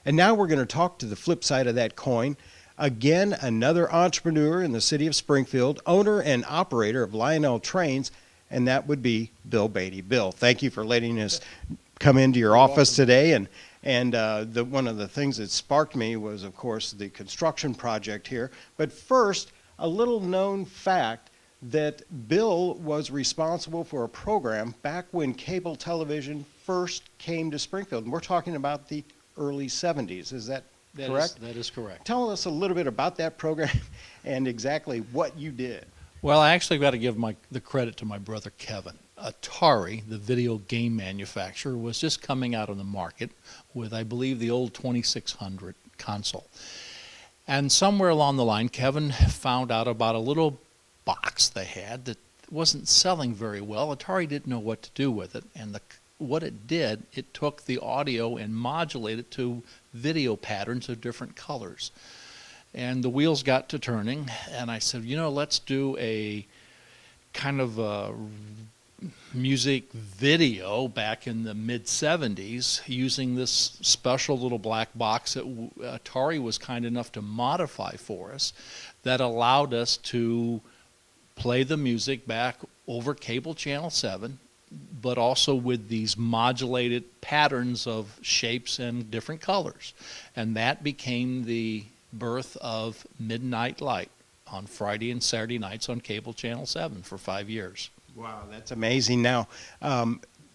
And now we're going to talk to the flip side of that coin. Again, another entrepreneur in the city of Springfield, owner and operator of Lionel Trains, and that would be Bill Beatty. Bill, thank you for letting us come into your office today. And one of the things that sparked me was, of course, the construction project here. But first, a little known fact that Bill was responsible for a program back when cable television first came to Springfield. And we're talking about the early 70s. Is that correct? That is correct. Tell us a little bit about that program and exactly what you did. Well, I actually got to give the credit to my brother Kevin. Atari, the video game manufacturer, was just coming out on the market with, I believe, the old 2600 console. And somewhere along the line, Kevin found out about a little box they had that wasn't selling very well. Atari didn't know what to do with it, and what it did, it took the audio and modulated it to video patterns of different colors. And the wheels got to turning, and I said, let's do a kind of a music video back in the mid-70s using this special little black box that Atari was kind enough to modify for us that allowed us to play the music back over cable channel 7, but also with these modulated patterns of shapes and different colors. And that became the birth of Midnight Light on Friday and Saturday nights on cable channel 7 for 5 years. Wow, that's amazing. Now,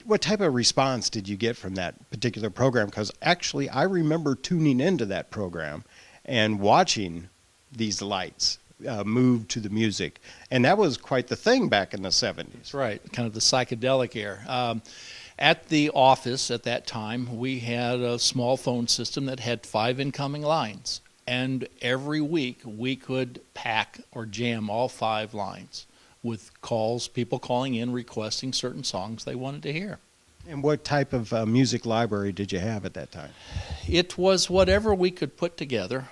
what type of response did you get from that particular program? Because actually, I remember tuning into that program and watching these lights move to the music. And that was quite the thing back in the 70s. That's right, kind of the psychedelic era. At the office at that time, we had a small phone system that had 5 incoming lines. And every week, we could pack or jam all 5 lines with calls, people calling in requesting certain songs they wanted to hear. And what type of music library did you have at that time? It was whatever we could put together.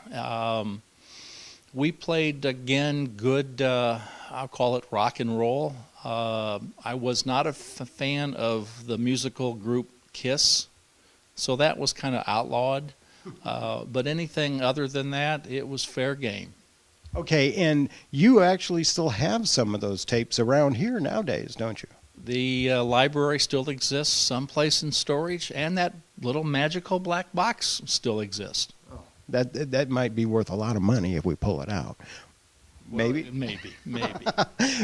We played, again, good, I'll call it rock and roll. I was not a fan of the musical group Kiss, so that was kind of outlawed. But anything other than that, it was fair game. Okay, and you actually still have some of those tapes around here nowadays, don't you? The library still exists someplace in storage, and that little magical black box still exists. Oh. That might be worth a lot of money if we pull it out. Maybe? Well, maybe.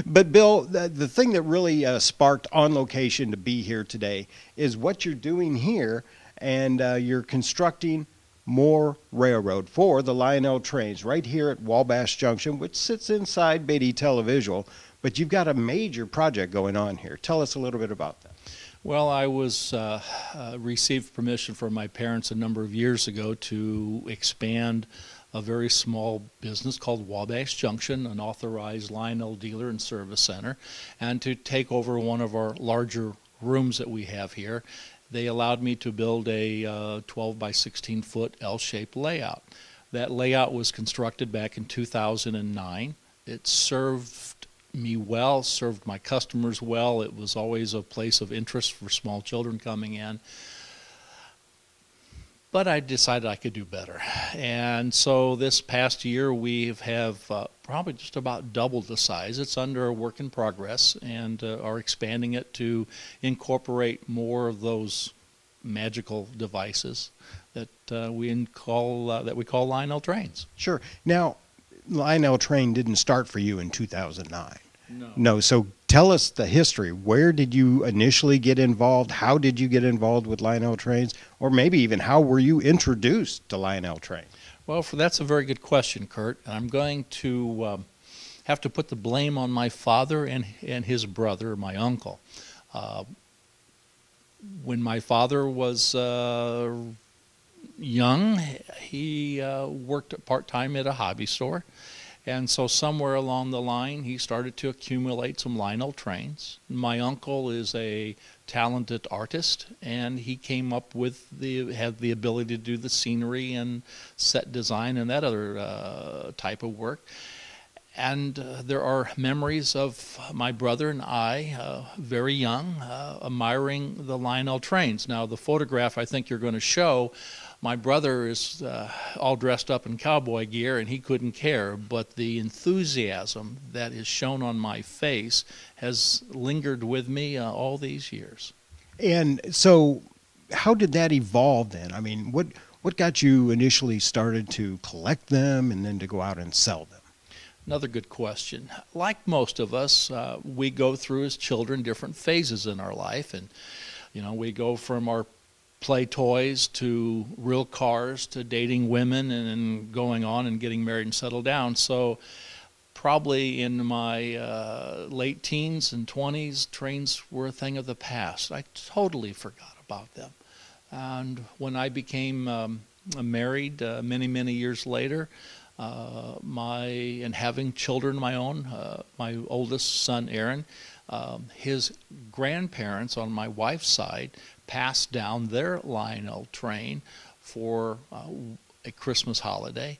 But Bill, the thing that really sparked On Location to be here today is what you're doing here, and you're constructing more railroad for the Lionel Trains right here at Wabash Junction, which sits inside Beatty Televisual. But you've got a major project going on here. Tell us a little bit about that. Well, I received permission from my parents a number of years ago to expand a very small business called Wabash Junction, an authorized Lionel dealer and service center, and to take over one of our larger rooms that we have here. They allowed me to build a 12 by 16 foot L-shaped layout. That layout was constructed back in 2009. It served me well, served my customers well. It was always a place of interest for small children coming in. But I decided I could do better. And so this past year we have probably just about doubled the size. It's under a work in progress, and are expanding it to incorporate more of those magical devices that we call Lionel Trains. Sure. Now, Lionel Train didn't start for you in 2009. No. So tell us the history. Where did you initially get involved? How did you get involved with Lionel Trains? Or maybe even how were you introduced to Lionel Train? Well, that's a very good question, Kurt. I'm going to have to put the blame on my father and his brother, my uncle. When my father was young, he worked part-time at a hobby store. And so somewhere along the line, he started to accumulate some Lionel Trains. My uncle is a talented artist, and he came up with had the ability to do the scenery and set design and that other type of work. And there are memories of my brother and I, very young, admiring the Lionel Trains. Now, the photograph I think you're going to show My brother is all dressed up in cowboy gear, and he couldn't care, but the enthusiasm that is shown on my face has lingered with me all these years. And so how did that evolve then? I mean, what got you initially started to collect them and then to go out and sell them? Another good question. Like most of us, we go through as children different phases in our life, and we go from our play toys to real cars to dating women and then going on and getting married and settled down. So probably in my late teens and 20s, trains were a thing of the past. I totally forgot about them. And when I became married many years later, and having children of my own, my oldest son Aaron, his grandparents on my wife's side passed down their Lionel train for a Christmas holiday,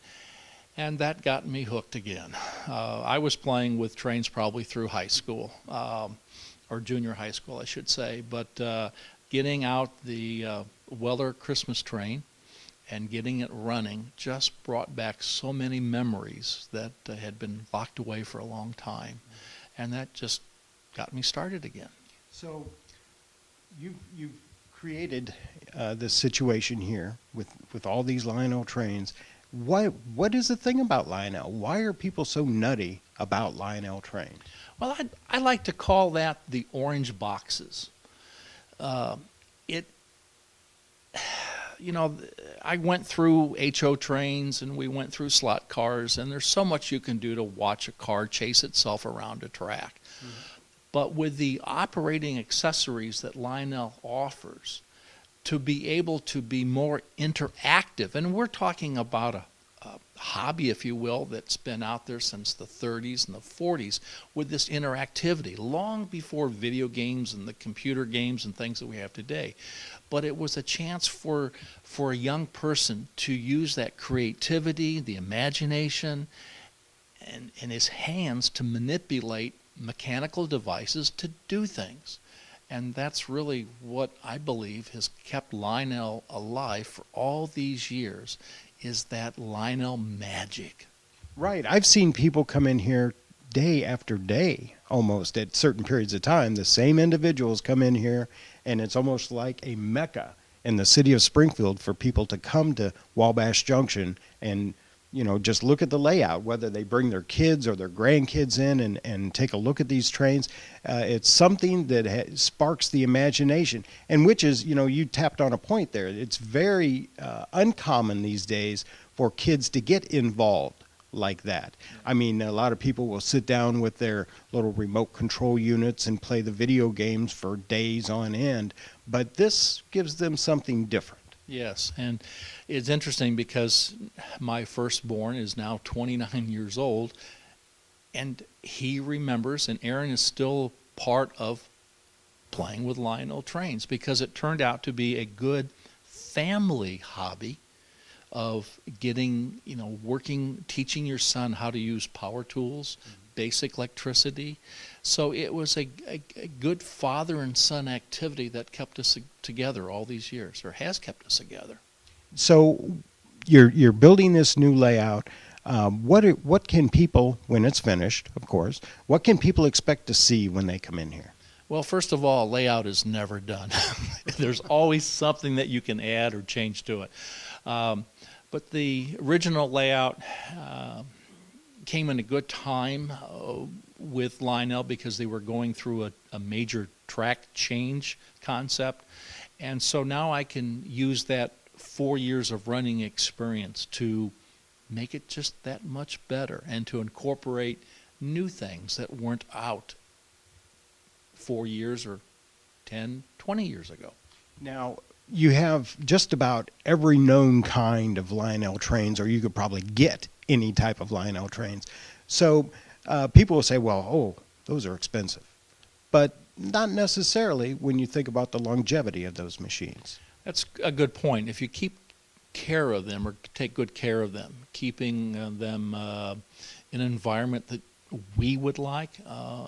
and that got me hooked again. I was playing with trains probably through high school, or junior high school I should say, but getting out the Weller Christmas train and getting it running just brought back so many memories that had been locked away for a long time. And that just got me started again. So you've created this situation here with all these Lionel trains. What is the thing about Lionel? Why are people so nutty about Lionel trains? Well, I like to call that the orange boxes. I went through HO trains and we went through slot cars, and there's so much you can do to watch a car chase itself around a track. Mm-hmm. But with the operating accessories that Lionel offers, to be able to be more interactive, and we're talking about a hobby, if you will, that's been out there since the 30s and the 40s with this interactivity, long before video games and the computer games and things that we have today. But it was a chance for a young person to use that creativity, the imagination, and his hands to manipulate mechanical devices to do things. And that's really what I believe has kept Lionel alive for all these years, is that Lionel magic. Right. I've seen people come in here day after day, almost at certain periods of time. The same individuals come in here, and it's almost like a mecca in the city of Springfield for people to come to Wabash Junction and just look at the layout, whether they bring their kids or their grandkids in and take a look at these trains. It's something that sparks the imagination, and which is, you tapped on a point there. It's very uncommon these days for kids to get involved like that. I mean, a lot of people will sit down with their little remote control units and play the video games for days on end, but this gives them something different. Yes, and it's interesting because my firstborn is now 29 years old, and he remembers, and Aaron is still part of playing with Lionel trains because it turned out to be a good family hobby of getting, working, teaching your son how to use power tools, basic electricity. So it was a good father and son activity that kept us together all these years, or has kept us together. So you're building this new layout. What can people, when it's finished, of course, what can people expect to see when they come in here? Well, first of all, layout is never done. There's always something that you can add or change to it. But the original layout came in a good time with Lionel because they were going through a major track change concept. And so now I can use that 4 years of running experience to make it just that much better and to incorporate new things that weren't out 4 years or 10, 20 years ago. Now, you have just about every known kind of Lionel trains, or you could probably get any type of Lionel trains. So people will say, well, those are expensive. But not necessarily when you think about the longevity of those machines. That's a good point. If you keep care of them or take good care of them, keeping them in an environment that we would like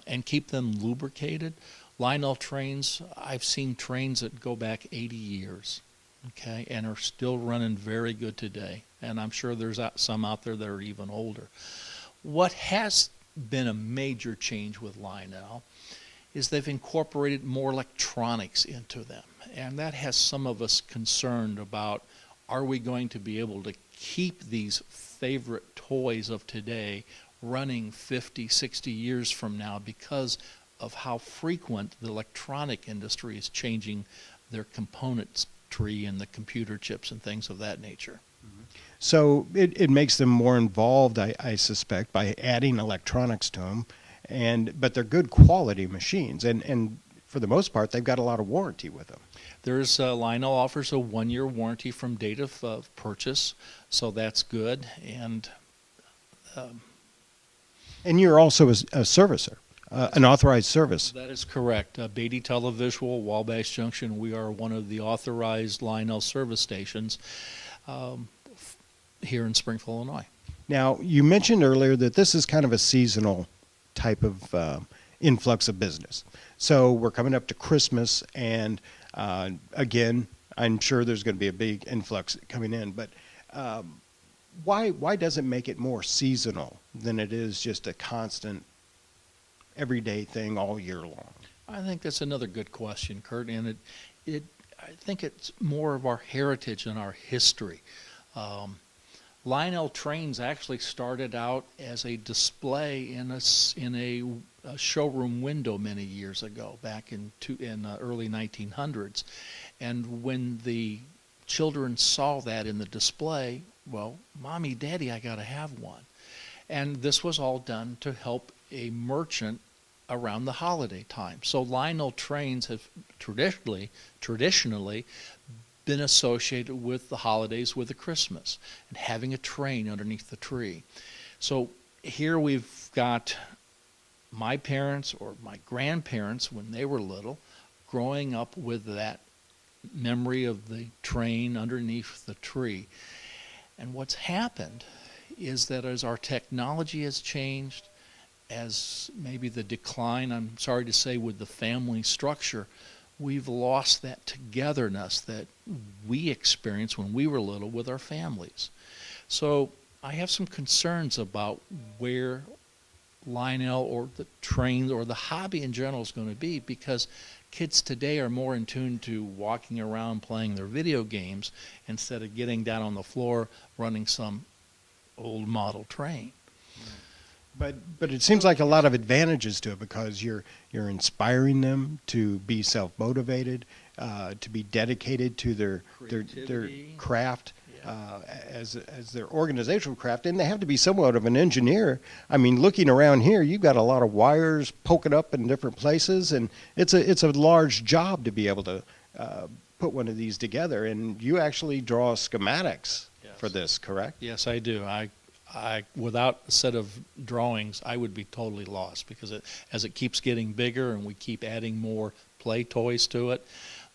and keep them lubricated. Lionel trains, I've seen trains that go back 80 years. okay, and are still running very good today. And I'm sure there's some out there that are even older. What has been a major change with Lionel is they've incorporated more electronics into them. And that has some of us concerned about, are we going to be able to keep these favorite toys of today running 50, 60 years from now because of how frequent the electronic industry is changing their components tree and the computer chips and things of that nature. So it makes them more involved, I suspect, by adding electronics to them, but they're good quality machines, and for the most part, they've got a lot of warranty with them. Lionel offers a 1-year warranty from date of purchase, so that's good. And you're also a servicer, an authorized service. That is correct. Beatty Televisual, Wabash Junction, we are one of the authorized Lionel service stations here in Springfield, Illinois. Now, you mentioned earlier that this is kind of a seasonal type of influx of business. So we're coming up to Christmas, and again, I'm sure there's going to be a big influx coming in, but why does it make it more seasonal than it is just a constant, everyday thing all year long? I think that's another good question, Kurt, and I think it's more of our heritage and our history. Lionel Trains actually started out as a display in a showroom window many years ago, back in early 1900s. And when the children saw that in the display, well, Mommy, Daddy, I got to have one. And this was all done to help a merchant around the holiday time. So Lionel Trains have traditionally been associated with the holidays, with the Christmas, and having a train underneath the tree. So here we've got my parents or my grandparents when they were little growing up with that memory of the train underneath the tree. And what's happened is that as our technology has changed, as maybe the decline, I'm sorry to say, with the family structure, we've lost that togetherness that we experienced when we were little with our families. So I have some concerns about where Lionel or the trains or the hobby in general is going to be, because kids today are more in tune to walking around playing their video games instead of getting down on the floor running some old model train. But it seems like a lot of advantages to it, because you're inspiring them to be self-motivated, to be dedicated to their craft, as their organizational craft, and they have to be somewhat of an engineer. I mean, looking around here, you've got a lot of wires poking up in different places, and it's a large job to be able to put one of these together. And you actually draw schematics for this, correct? Yes, I do. I without a set of drawings, I would be totally lost, because as it keeps getting bigger and we keep adding more play toys to it,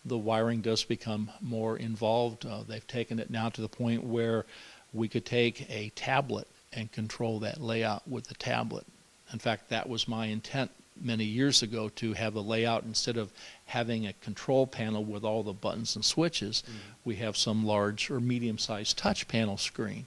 the wiring does become more involved. They've taken it now to the point where we could take a tablet and control that layout with the tablet. In fact, that was my intent many years ago, to have a layout, instead of having a control panel with all the buttons and switches, we have some large or medium-sized touch panel screen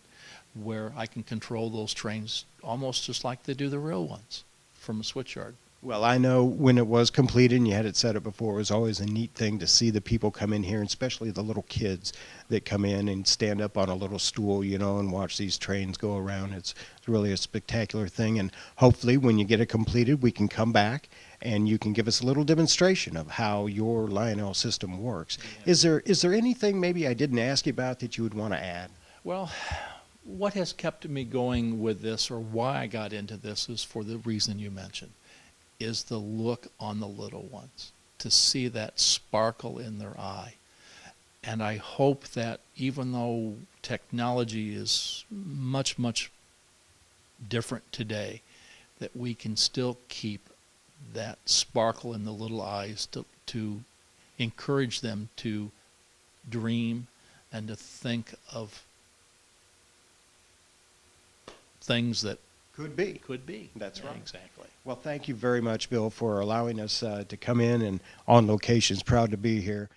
where I can control those trains almost just like they do the real ones from a switchyard. Well, I know when it was completed, and you had it set up before, it was always a neat thing to see the people come in here, and especially the little kids that come in and stand up on a little stool, and watch these trains go around. It's really a spectacular thing, and hopefully when you get it completed, we can come back and you can give us a little demonstration of how your Lionel system works. Yeah. Is there anything maybe I didn't ask you about that you would want to add? Well, what has kept me going with this, or why I got into this, is for the reason you mentioned, is the look on the little ones, to see that sparkle in their eye. And I hope that even though technology is much, much different today, that we can still keep that sparkle in the little eyes to encourage them to dream and to think of things that could be. That's right. Exactly. Well, thank you very much, Bill, for allowing us to come in and on locations. Proud to be here.